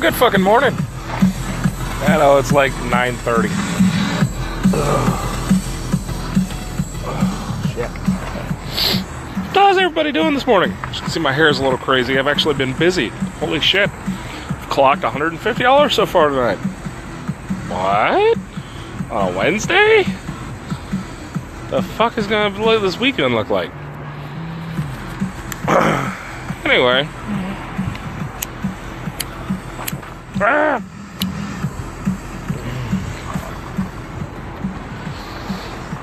good fucking morning. I know, it's like 9:30. Shit. How's everybody doing this morning? As you can see, my hair is a little crazy. I've actually been busy. Holy shit. I've clocked $150 so far tonight. What? On a Wednesday? The fuck is gonna this weekend look like? Anyway.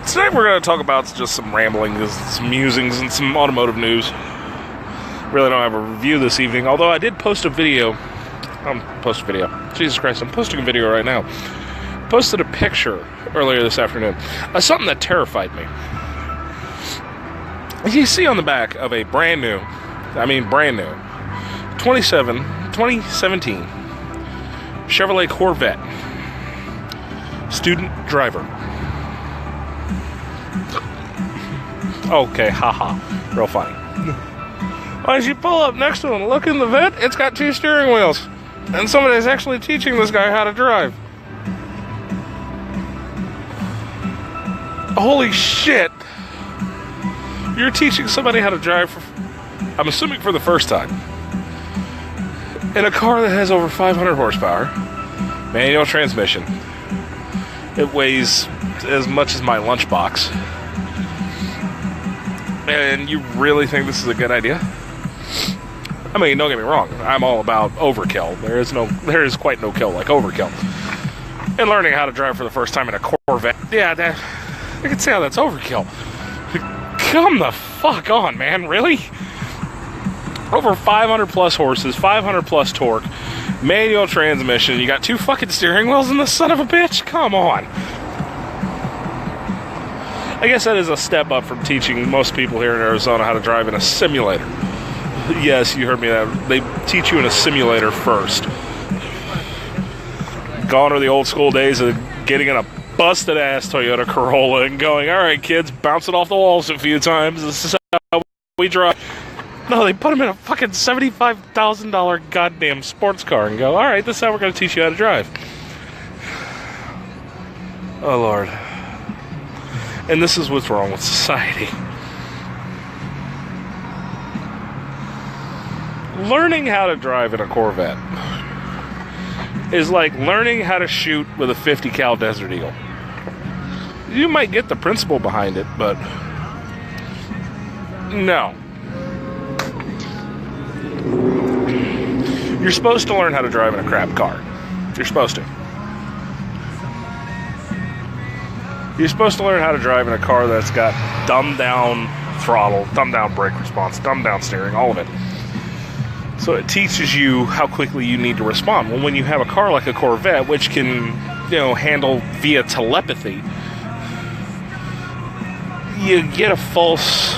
Tonight we're going to talk about just some ramblings, some musings, and some automotive news. Really don't have a review this evening, although I did post a video. Jesus Christ, I'm posting a video right now. Posted a picture earlier this afternoon of something that terrified me. You see on the back of a brand new 2017 Chevrolet Corvette student driver. Okay, haha, real funny. As you pull up next to him, look in the vent, it's got 2 steering wheels. And somebody's actually teaching this guy how to drive. Holy shit. You're teaching somebody how to drive I'm assuming for the first time. In a car that has over 500 horsepower, manual transmission. It weighs as much as my lunchbox. And you really think this is a good idea? I mean, don't get me wrong. I'm all about overkill. There is quite no kill like overkill. And learning how to drive for the first time in a Corvette, yeah, I can see how that's overkill. Come the fuck on, man. Really? Over 500 plus horses, 500 plus torque, manual transmission. You got 2 fucking steering wheels in this son of a bitch? Come on. I guess that is a step up from teaching most people here in Arizona how to drive in a simulator. Yes, you heard me. They teach you in a simulator first. Gone are the old school days of getting in a busted ass Toyota Corolla and going, all right, kids, bounce it off the walls a few times. This is how we drive. No, they put them in a fucking $75,000 goddamn sports car and go, all right, this is how we're going to teach you how to drive. Oh, Lord. And this is what's wrong with society. Learning how to drive in a Corvette is like learning how to shoot with a .50 cal Desert Eagle. You might get the principle behind it, but no. You're supposed to learn how to drive in a crap car. You're supposed to. You're supposed to learn how to drive in a car that's got dumbed down throttle, dumbed down brake response, dumbed down steering, all of it. So it teaches you how quickly you need to respond. Well, when you have a car like a Corvette, which can, handle via telepathy, you get a false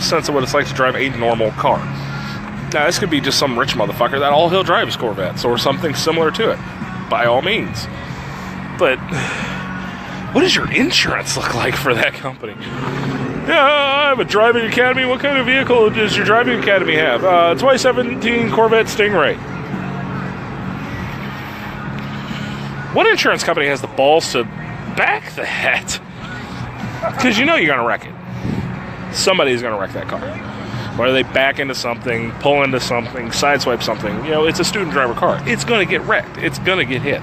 sense of what it's like to drive a normal car. Now, this could be just some rich motherfucker that all he'll drive is Corvettes or something similar to it, by all means. But what does your insurance look like for that company? Yeah, I have a driving academy. What kind of vehicle does your driving academy have? 2017 Corvette Stingray. What insurance company has the balls to back that? Because you're going to wreck it. Somebody's going to wreck that car. Whether they back into something, pull into something, sideswipe something. It's a student driver car. It's going to get wrecked. It's going to get hit.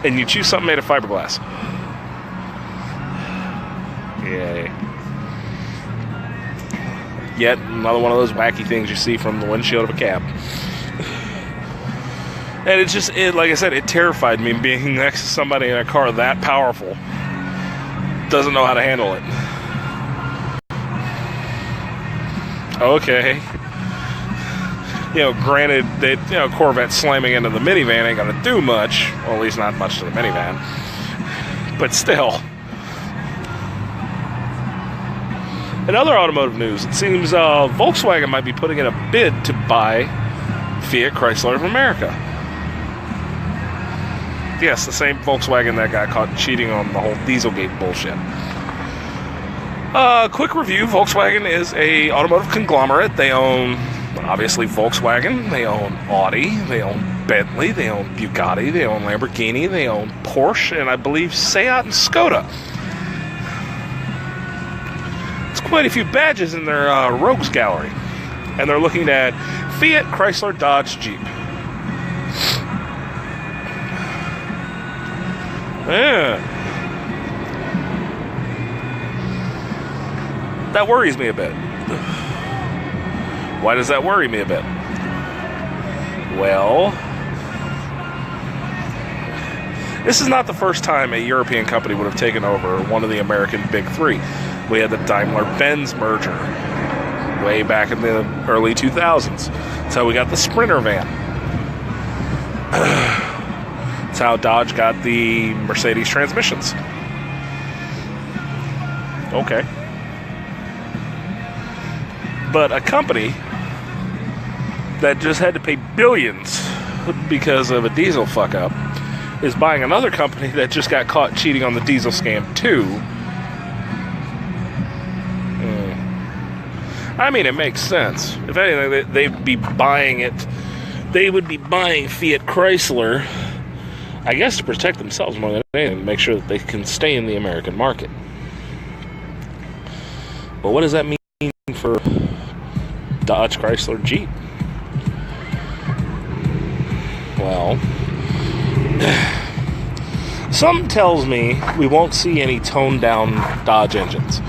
And you choose something made of fiberglass. Yay. Yet another one of those wacky things you see from the windshield of a cab. And like I said, it terrified me being next to somebody in a car that powerful. Doesn't know how to handle it. Okay. Granted that, Corvette slamming into the minivan ain't gonna do much. Well, at least not much to the minivan. But still. In other automotive news, it seems Volkswagen might be putting in a bid to buy Fiat Chrysler of America. Yes, the same Volkswagen that got caught cheating on the whole Dieselgate bullshit. Quick review, Volkswagen is a automotive conglomerate. They own, obviously, Volkswagen, they own Audi, they own Bentley, they own Bugatti, they own Lamborghini, they own Porsche, and I believe Seat and Skoda. It's quite a few badges in their rogues gallery. And they're looking at Fiat, Chrysler, Dodge, Jeep. Yeah. That worries me a bit. Why does that worry me a bit? Well, this is not the first time a European company would have taken over one of the American big three. We had the Daimler-Benz merger way back in the early 2000s. That's how we got the Sprinter van. That's how Dodge got the Mercedes transmissions. Okay. But a company that just had to pay billions because of a diesel fuck-up is buying another company that just got caught cheating on the diesel scam too. I mean, it makes sense. If anything, they'd be buying it. They would be buying Fiat Chrysler, I guess, to protect themselves more than anything, make sure that they can stay in the American market. But what does that mean for Dodge, Chrysler, Jeep? Well, something tells me we won't see any toned down Dodge engines,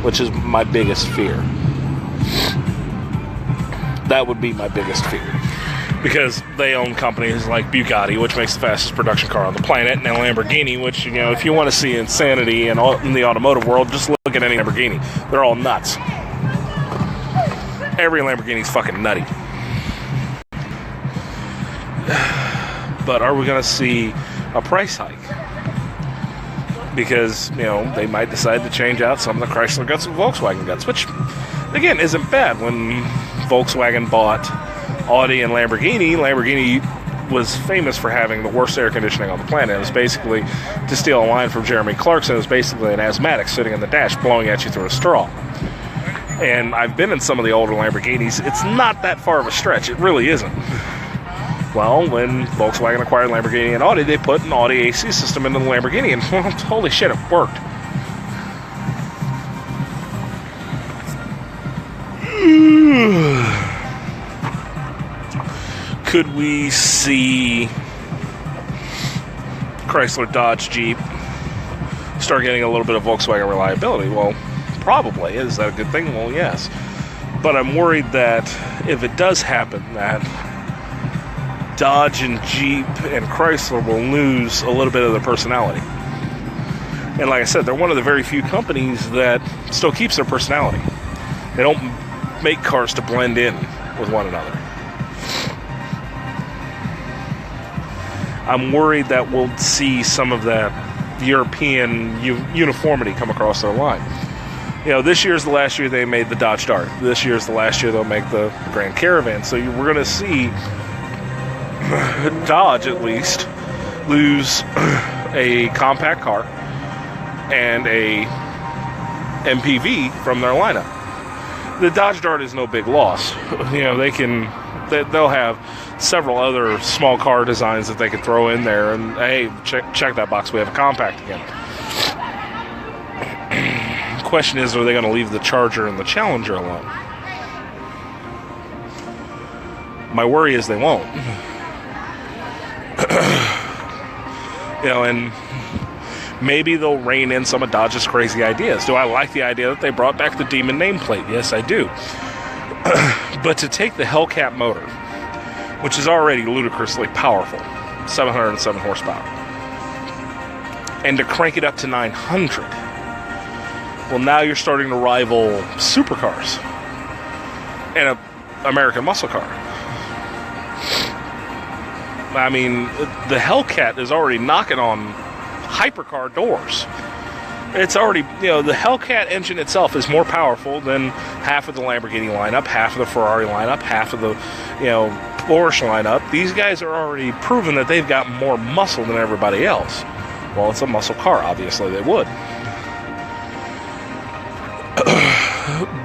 which is my biggest fear. That would be my biggest fear. Because they own companies like Bugatti, which makes the fastest production car on the planet, and Lamborghini, which, you know, if you want to see insanity in the automotive world, just look at any Lamborghini. They're all nuts. Every Lamborghini's fucking nutty. But are we going to see a price hike? Because, you know, they might decide to change out some of the Chrysler guts and Volkswagen guts, which, again, isn't bad. When Volkswagen bought Audi and Lamborghini was famous for having the worst air conditioning on the planet. It was basically, to steal a line from Jeremy Clarkson, it was basically an asthmatic sitting in the dash blowing at you through a straw. And I've been in some of the older Lamborghinis. It's not that far of a stretch. It really isn't. Well, when Volkswagen acquired Lamborghini and Audi, they put an Audi AC system into the Lamborghini, and well, holy shit, it worked. Could we see Chrysler, Dodge, Jeep start getting a little bit of Volkswagen reliability? Well, probably. Is that a good thing? Well, yes. But I'm worried that if it does happen, that Dodge and Jeep and Chrysler will lose a little bit of their personality. And like I said, they're one of the very few companies that still keeps their personality. They don't make cars to blend in with one another. I'm worried that we'll see some of that European uniformity come across their line. You know, this year's the last year they made the Dodge Dart. This year's the last year they'll make the Grand Caravan. So we're going to see Dodge, at least, lose a compact car and a MPV from their lineup. The Dodge Dart is no big loss. You know, they'll have several other small car designs that they can throw in there, and hey, check that box, we have a compact again. The question is, are they going to leave the Charger and the Challenger alone? My worry is they won't. You know, and maybe they'll rein in some of Dodge's crazy ideas. Do I like the idea that they brought back the Demon nameplate? Yes, I do. But to take the Hellcat motor, which is already ludicrously powerful, 707 horsepower, and to crank it up to 900, well, now you're starting to rival supercars and an American muscle car. I mean, the Hellcat is already knocking on hypercar doors. It's already, you know, the Hellcat engine itself is more powerful than half of the Lamborghini lineup, half of the Ferrari lineup, half of the, you know, Porsche lineup. These guys are already proven that they've got more muscle than everybody else. Well, it's a muscle car, obviously they would.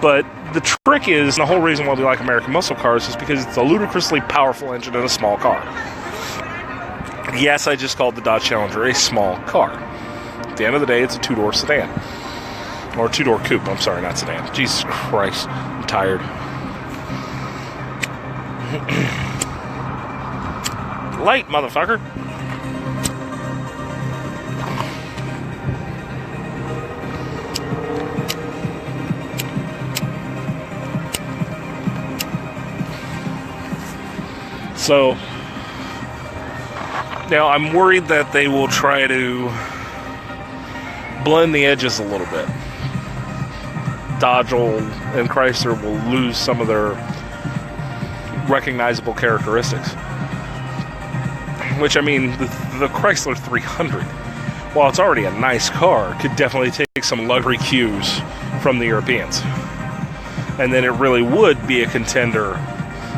But the trick is, and the whole reason why we like American muscle cars is because it's a ludicrously powerful engine in a small car. Yes, I just called the Dodge Challenger a small car. At the end of the day, it's a two-door sedan. Or two-door coupe, I'm sorry, not sedan. Jesus Christ, I'm tired. Light, motherfucker. So, now I'm worried that they will try to blend the edges a little bit. Dodge and Chrysler will lose some of their recognizable characteristics. Which, I mean, the Chrysler 300, while it's already a nice car, could definitely take some luxury cues from the Europeans. And then it really would be a contender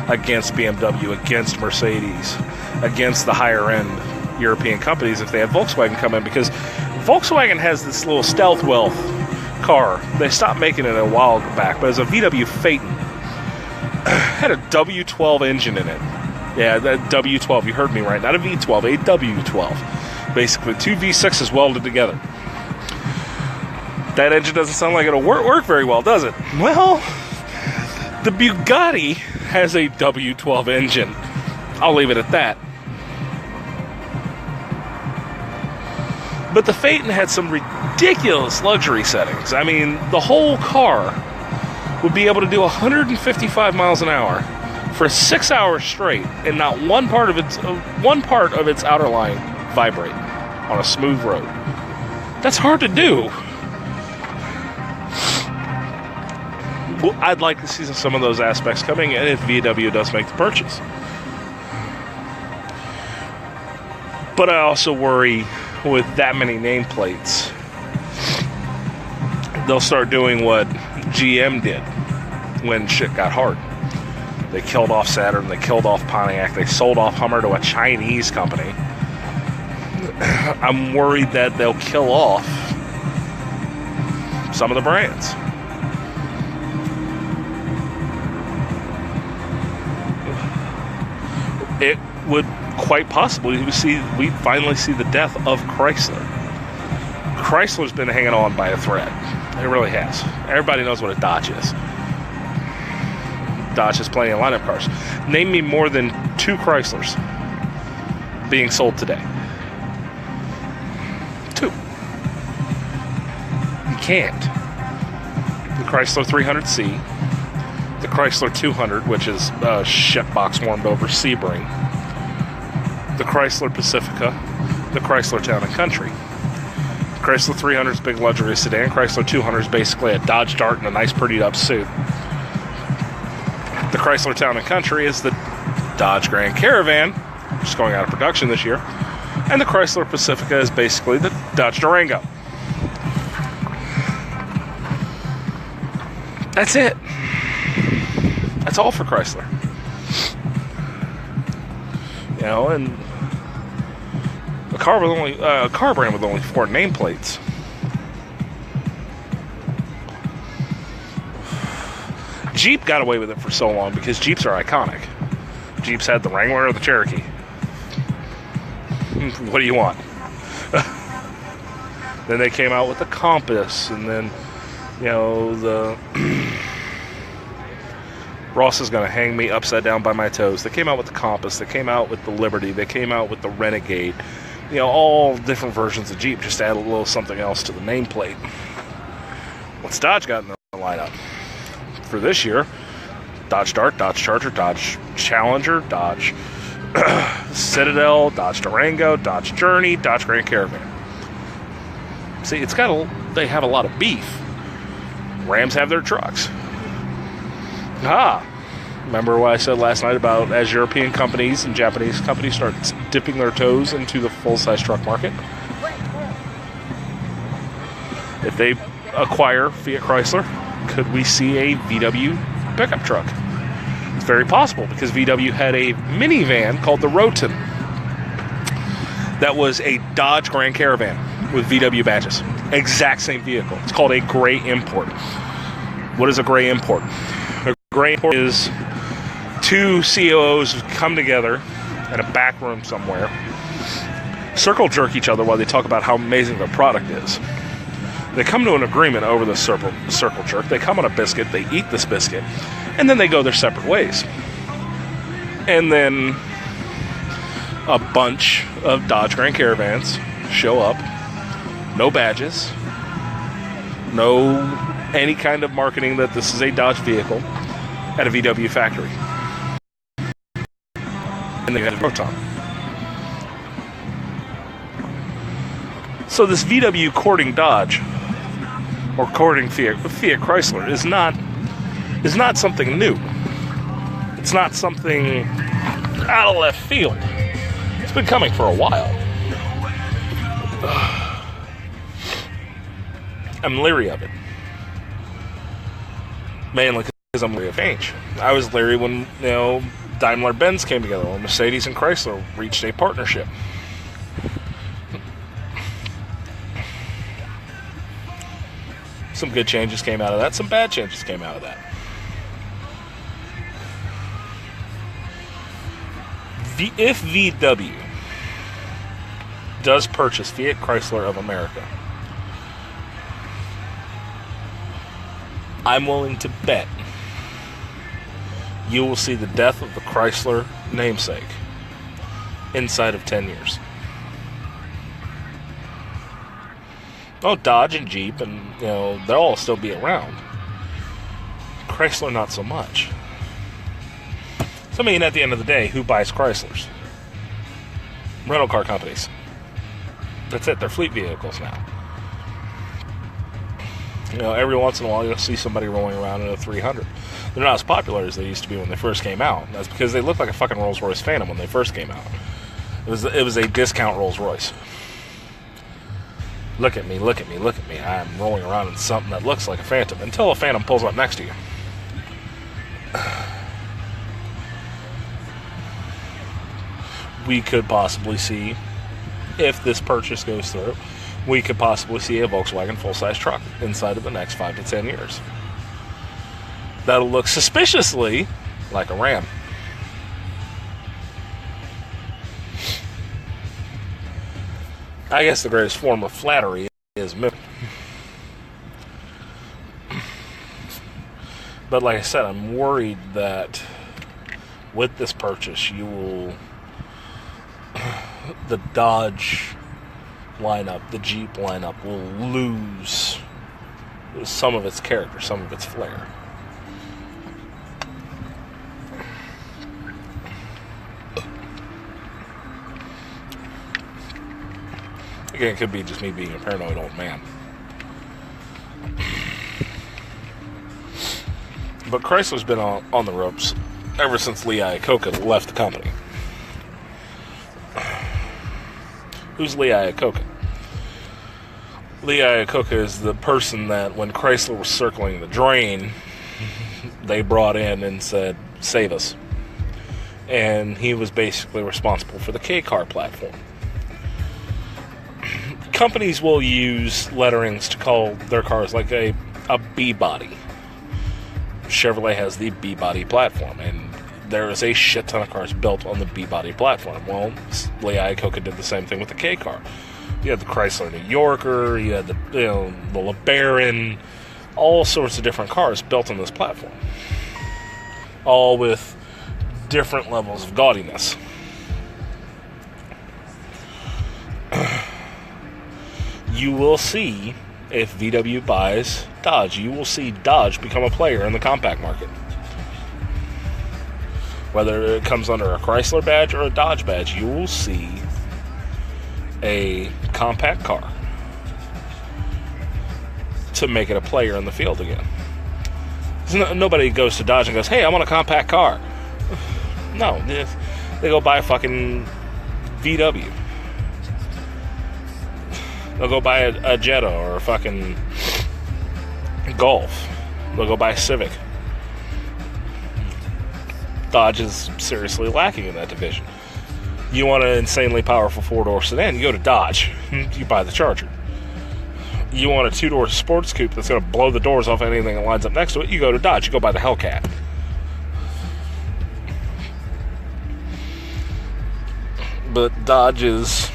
against BMW, against Mercedes, against the higher-end European companies if they had Volkswagen come in, because Volkswagen has this little stealth wealth car. They stopped making it a while back, but as a VW Phaeton, had a W12 engine in it. Yeah, that W12, you heard me right, not a V12, a W12. Basically, two V6s welded together. That engine doesn't sound like it'll work very well, does it? Well, the Bugatti has a W12 engine. I'll leave it at that. But the Phaeton had some ridiculous luxury settings. I mean, the whole car would be able to do 155 miles an hour for 6 hours straight, and not one part of its outer line vibrate on a smooth road. That's hard to do. Well, I'd like to see some of those aspects coming in if VW does make the purchase. But I also worry with that many nameplates, they'll start doing what GM did when shit got hard. They killed off Saturn, they killed off Pontiac, they sold off Hummer to a Chinese company. I'm worried that they'll kill off some of the brands. It would quite possibly we finally see the death of Chrysler. Chrysler's been hanging on by a thread. It really has. Everybody knows what a Dodge is. Dodge has plenty of lineup cars. Name me more than 2 Chryslers being sold today. 2. You can't. The Chrysler 300C, the Chrysler 200, which is a shitbox warmed over Sebring, the Chrysler Pacifica, the Chrysler Town & Country. Chrysler 300 is a big luxury sedan. Chrysler 200 is basically a Dodge Dart in a nice prettied up suit. The Chrysler Town & Country is the Dodge Grand Caravan, which is going out of production this year. And the Chrysler Pacifica is basically the Dodge Durango. That's it. That's all for Chrysler. You know, and a car brand with only 4 nameplates. Jeep got away with it for so long because Jeeps are iconic. Jeeps had the Wrangler or the Cherokee. What do you want? Then they came out with the Compass, and then, you know, the Ross is going to hang me upside down by my toes. They came out with the Compass. They came out with the Liberty. They came out with the Renegade. You know, all different versions of Jeep, just to add a little something else to the nameplate. What's Dodge got in the lineup? For this year, Dodge Dart, Dodge Charger, Dodge Challenger, Dodge Citadel, Dodge Durango, Dodge Journey, Dodge Grand Caravan. See, they have a lot of beef. Rams have their trucks. Remember what I said last night about as European companies and Japanese companies start dipping their toes into the full-size truck market? If they acquire Fiat Chrysler, could we see a VW pickup truck? It's very possible, because VW had a minivan called the Rotan that was a Dodge Grand Caravan with VW badges. Exact same vehicle. It's called a gray import. What is a gray import? A gray import is two COOs come together in a back room somewhere, circle jerk each other while they talk about how amazing their product is. They come to an agreement over the circle jerk. They come on a biscuit. They eat this biscuit. And then they go their separate ways. And then a bunch of Dodge Grand Caravans show up. No badges. No any kind of marketing that this is a Dodge vehicle at a VW factory. And they got a proton. So this VW courting Dodge or courting Fiat Chrysler is not something new. It's not something out of left field. It's been coming for a while. I'm leery of it. Mainly because I'm leery of change. I was leery when, Daimler-Benz came together, when Mercedes and Chrysler reached a partnership. Some good changes came out of that. Some bad changes came out of that. If VW does purchase Fiat Chrysler of America, I'm willing to bet you will see the death of the Chrysler namesake inside of 10 years. Oh, Dodge and Jeep, and they'll all still be around. Chrysler, not so much. So, at the end of the day, who buys Chryslers? Rental car companies. That's it. They're fleet vehicles now. Every once in a while, you'll see somebody rolling around in a 300. They're not as popular as they used to be when they first came out. That's because they looked like a fucking Rolls-Royce Phantom when they first came out. It was a discount Rolls-Royce. Look at me, look at me, look at me. I'm rolling around in something that looks like a Phantom until a Phantom pulls up next to you. We could possibly see, if this purchase goes through, we could possibly see a Volkswagen full-size truck inside of the next 5 to 10 years. That'll look suspiciously like a Ram. I guess the greatest form of flattery is mimicry. But like I said, I'm worried that with this purchase, the Dodge lineup, the Jeep lineup will lose some of its character, some of its flair. Again, it could be just me being a paranoid old man. But Chrysler's been on the ropes ever since Lee Iacocca left the company. Who's Lee Iacocca? Lee Iacocca is the person that when Chrysler was circling the drain, they brought in and said, save us. And he was basically responsible for the K-car platform. Companies will use letterings to call their cars like a B-body. Chevrolet has the B-body platform, and there is a shit ton of cars built on the B-body platform. Well, Lee Iacocca did the same thing with the K-car. You had the Chrysler New Yorker, you had the LeBaron, all sorts of different cars built on this platform. All with different levels of gaudiness. You will see, if VW buys Dodge, you will see Dodge become a player in the compact market. Whether it comes under a Chrysler badge or a Dodge badge, you will see a compact car to make it a player in the field again. Nobody goes to Dodge and goes, hey, I want a compact car. No, they go buy a fucking VW. They'll go buy a Jetta or a fucking Golf. They'll go buy a Civic. Dodge is seriously lacking in that division. You want an insanely powerful four-door sedan, you go to Dodge. You buy the Charger. You want a 2-door sports coupe that's going to blow the doors off anything that lines up next to it, you go to Dodge. You go buy the Hellcat. But Dodge is...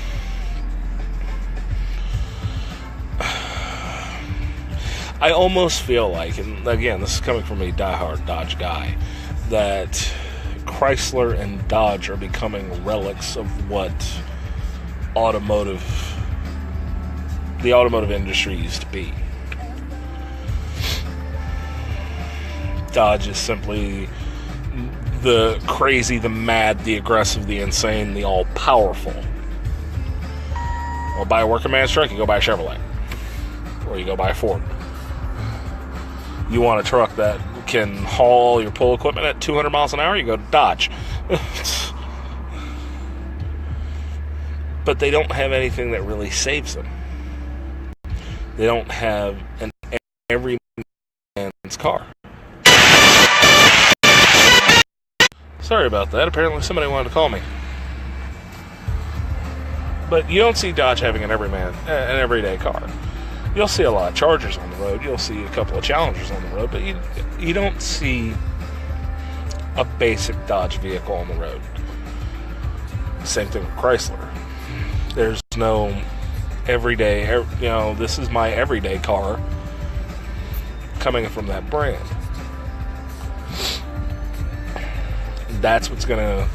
I almost feel like, and again, this is coming from a diehard Dodge guy, that Chrysler and Dodge are becoming relics of what the automotive industry used to be. Dodge is simply the crazy, the mad, the aggressive, the insane, the all-powerful. Well, buy a working man's truck, you go buy a Chevrolet. Or you go buy a Ford. You want a truck that can haul your pull equipment at 200 miles an hour, you go to Dodge. But they don't have anything that really saves them. They don't have an every man's car. Sorry about that. Apparently somebody wanted to call me. But you don't see Dodge having an everyday car. You'll see a lot of Chargers on the road. You'll see a couple of Challengers on the road, but you don't see a basic Dodge vehicle on the road. Same thing with Chrysler. There's no everyday, this is my everyday car coming from that brand. That's what's gonna...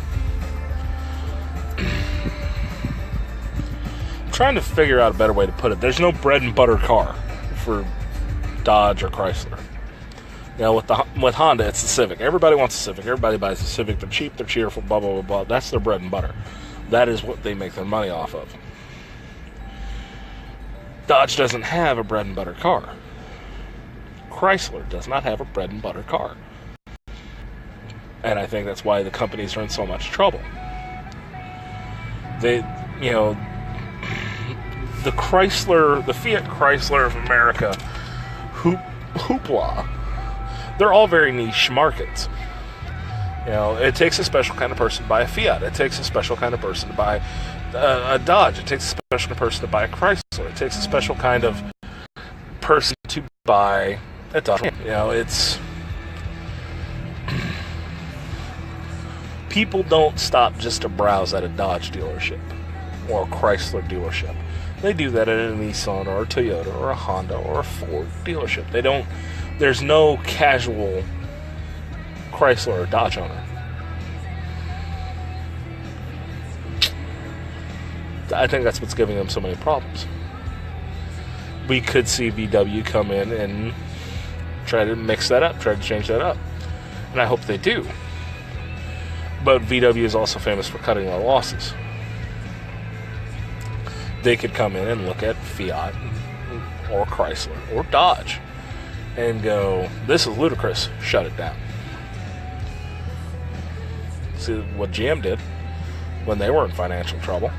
I'm trying to figure out a better way to put it. There's no bread and butter car for Dodge or Chrysler. With Honda, it's the Civic. Everybody wants a Civic. Everybody buys a Civic. They're cheap, they're cheerful, blah, blah, blah, blah. That's their bread and butter. That is what they make their money off of. Dodge doesn't have a bread and butter car. Chrysler does not have a bread and butter car. And I think that's why the companies are in so much trouble. The Fiat Chrysler of America, hoopla, they're all very niche markets. It takes a special kind of person to buy a Fiat. It takes a special kind of person to buy a Dodge. It takes a special kind of person to buy a Chrysler. It takes a special kind of person to buy a Dodge. It's... People don't stop just to browse at a Dodge dealership or a Chrysler dealership. They do that at a Nissan or a Toyota or a Honda or a Ford dealership. There's no casual Chrysler or Dodge owner. I think that's what's giving them so many problems. We could see VW come in and try to mix that up, try to change that up. And I hope they do. But VW is also famous for cutting their losses. They could come in and look at Fiat or Chrysler or Dodge and go, this is ludicrous, shut it down. See what GM did when they were in financial trouble.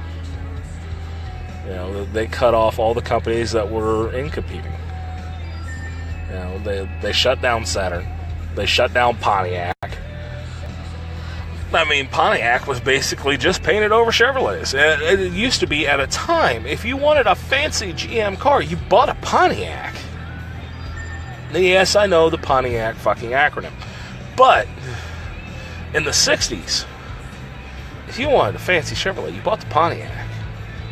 They cut off all the companies that were in competing. They shut down Saturn. They shut down Pontiac. I mean, Pontiac was basically just painted over Chevrolets. It used to be, at a time, if you wanted a fancy GM car, you bought a Pontiac. Yes, I know the Pontiac fucking acronym. But in the 60s, if you wanted a fancy Chevrolet, you bought the Pontiac.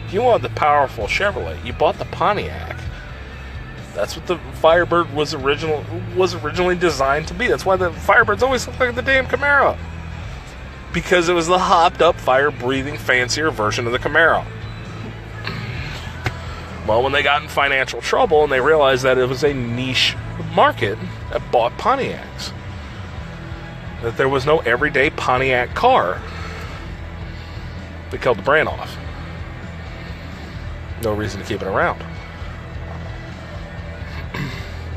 If you wanted the powerful Chevrolet, you bought the Pontiac. That's what the Firebird was originally designed to be. That's why the Firebirds always look like the damn Camaro. Because it was the hopped-up, fire-breathing, fancier version of the Camaro. Well, when they got in financial trouble and they realized that it was a niche market that bought Pontiacs, that there was no everyday Pontiac car, they killed the brand off. No reason to keep it around.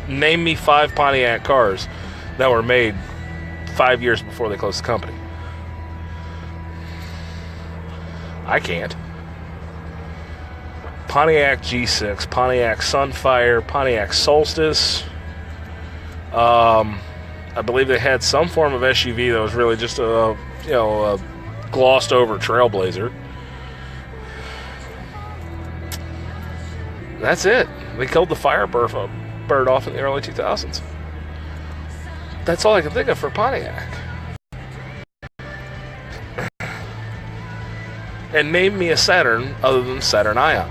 Name me 5 Pontiac cars that were made 5 years before they closed the company. I can't. Pontiac G6, Pontiac Sunfire, Pontiac Solstice. I believe they had some form of SUV that was really just a glossed over Trailblazer. That's it. They killed the Firebird off in the early 2000s. That's all I can think of for Pontiac. And name me a Saturn other than Saturn Ion.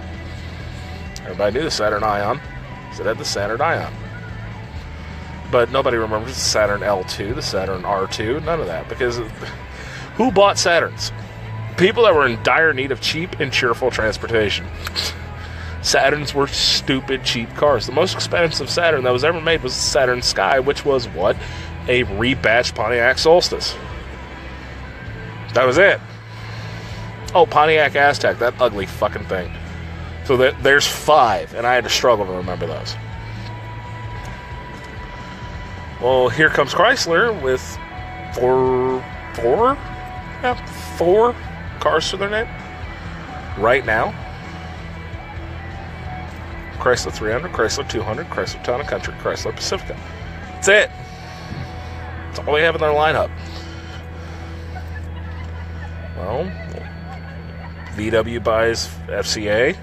Everybody knew the Saturn Ion, because it had the Saturn Ion. But nobody remembers the Saturn L2, the Saturn R2, none of that. Because who bought Saturns? People that were in dire need of cheap and cheerful transportation. Saturns were stupid cheap cars. The most expensive Saturn that was ever made was the Saturn Sky, which was what? A rebadged Pontiac Solstice. That was it. Oh, Pontiac Aztec, that ugly fucking thing. So there's 5, and I had to struggle to remember those. Well, here comes Chrysler with four cars to their name right now. Chrysler 300, Chrysler 200, Chrysler Town & Country, Chrysler Pacifica. That's it. That's all they have in their lineup. Well, VW buys FCA.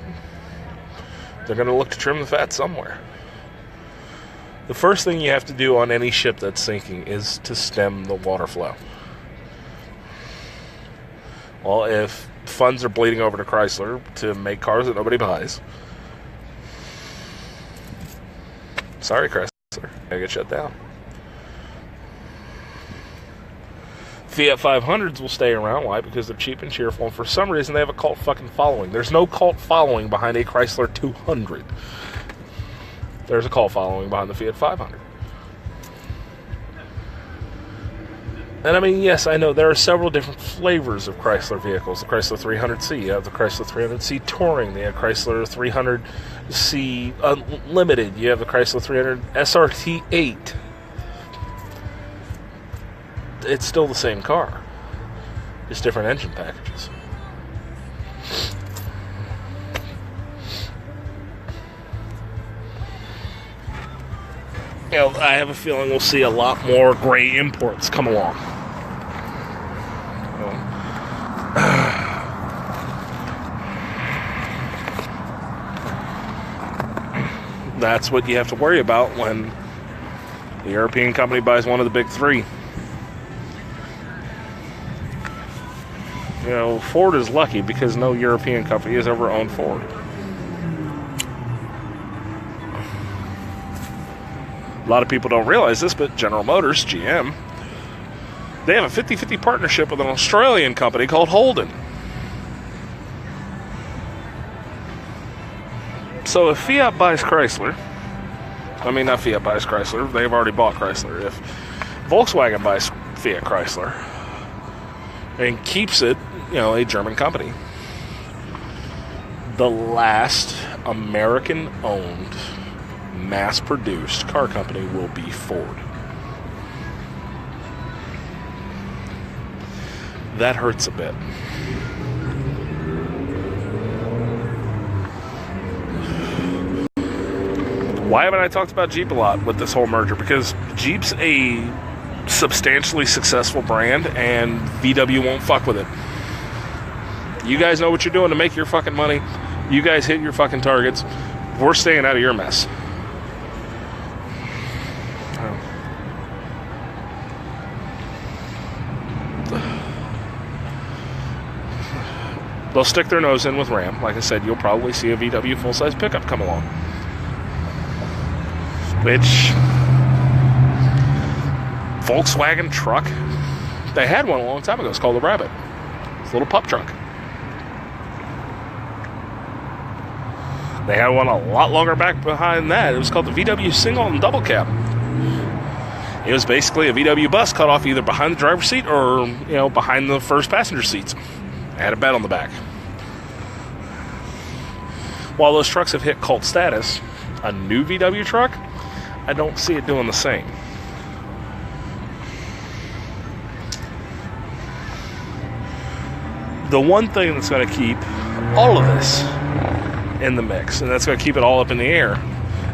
They're going to look to trim the fat somewhere. The first thing you have to do on any ship that's sinking is to stem the water flow. Well, if funds are bleeding over to Chrysler to make cars that nobody buys, sorry, Chrysler, I get shut down. Fiat 500s will stay around. Why? Because they're cheap and cheerful, and for some reason they have a cult fucking following. There's no cult following behind a Chrysler 200. There's a cult following behind the Fiat 500. And I mean, yes, I know there are several different flavors of Chrysler vehicles. The Chrysler 300C, you have the Chrysler 300C Touring, you have Chrysler 300C Unlimited, you have the Chrysler 300 SRT8. It's still the same car, just different engine packages. You know, I have a feeling we'll see a lot more gray imports come along. That's what you have to worry about when the European company buys one of the big 3. You know, Ford is lucky because no European company has ever owned Ford. A lot of people don't realize this, but General Motors, GM, they have a 50-50 partnership with an Australian company called Holden. So if Fiat buys Chrysler, not Fiat buys Chrysler, they've already bought Chrysler. If Volkswagen buys Fiat Chrysler and keeps it, a German company, the last American-owned, mass-produced car company will be Ford. That hurts a bit. Why haven't I talked about Jeep a lot with this whole merger? Because Jeep's a substantially successful brand, and VW won't fuck with it. You guys know what you're doing to make your fucking money. You guys hit your fucking targets. We're staying out of your mess. They'll stick their nose in with Ram. Like I said, you'll probably see a VW full-size pickup come along. Which, Volkswagen truck, they had one a long time ago. It's called the Rabbit. It's a little pup truck. They had one a lot longer back behind that. It was called the VW Single and Double Cab. It was basically a VW bus cut off either behind the driver's seat or, behind the first passenger seats. It had a bed on the back. While those trucks have hit cult status, a new VW truck, I don't see it doing the same. The one thing that's going to keep all of this in the mix, and that's going to keep it all up in the air,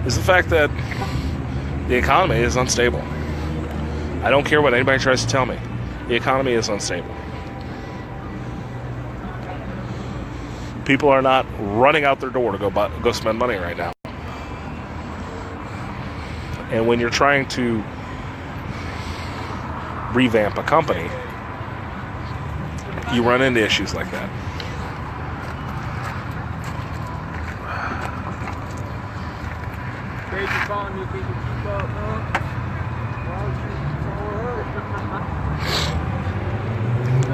is the fact that the economy is unstable. I don't care what anybody tries to tell me. The economy is unstable. People are not running out their door to go spend money right now. And when you're trying to revamp a company, you run into issues like that.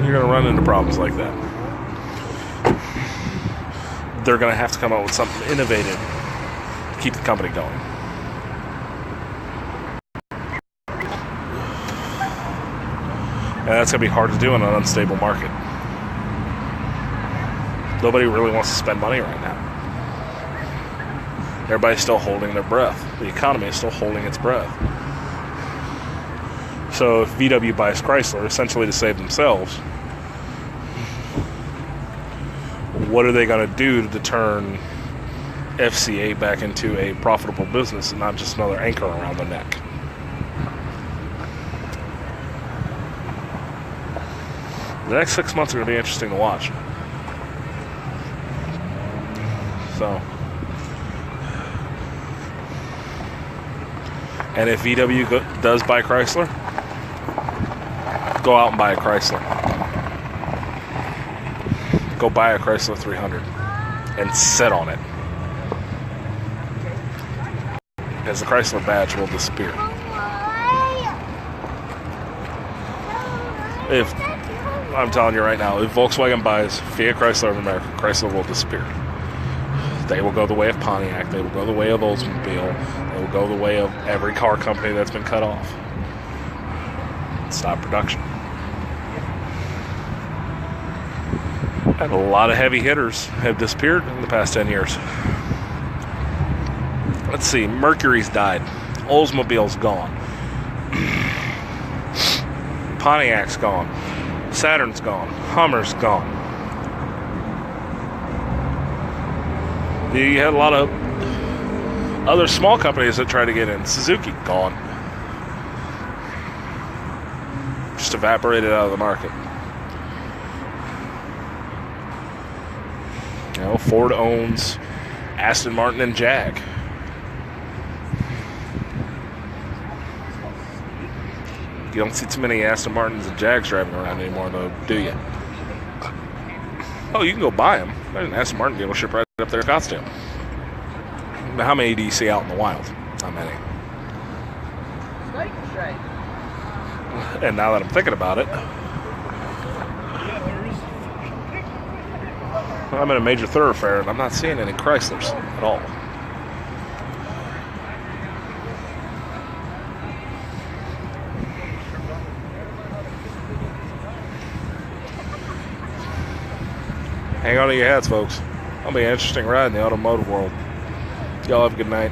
You're going to run into problems like that. They're going to have to come up with something innovative to keep the company going. And that's going to be hard to do in an unstable market. Nobody really wants to spend money right now. Everybody's still holding their breath. The economy is still holding its breath. So if VW buys Chrysler, essentially to save themselves, what are they going to do to turn FCA back into a profitable business and not just another anchor around the neck? The next 6 months are going to be interesting to watch. So, and if VW does buy Chrysler, go out and buy a Chrysler. Go buy a Chrysler 300 and sit on it, because the Chrysler badge will disappear. If I'm telling you right now, if Volkswagen buys Fiat Chrysler of America, Chrysler will disappear. They will go the way of Pontiac. They will go the way of Oldsmobile. They will go the way of every car company that's been cut off. Stop production. And a lot of heavy hitters have disappeared in the past 10 years. Let's see. Mercury's died. Oldsmobile's gone. Pontiac's gone. Saturn's gone. Hummer's gone. You had a lot of other small companies that tried to get in. Suzuki, gone. Just evaporated out of the market. You know, Ford owns Aston Martin and Jag. You don't see too many Aston Martins and Jags driving around anymore, though, do you? Oh, you can go buy them. There's an Aston Martin dealership right up there in Scottsdale. How many do you see out in the wild? Not many. And now that I'm thinking about it, I'm in a major thoroughfare and I'm not seeing any Chryslers at all. Hang on to your hats, folks. It'll be an interesting ride in the automotive world. Y'all have a good night.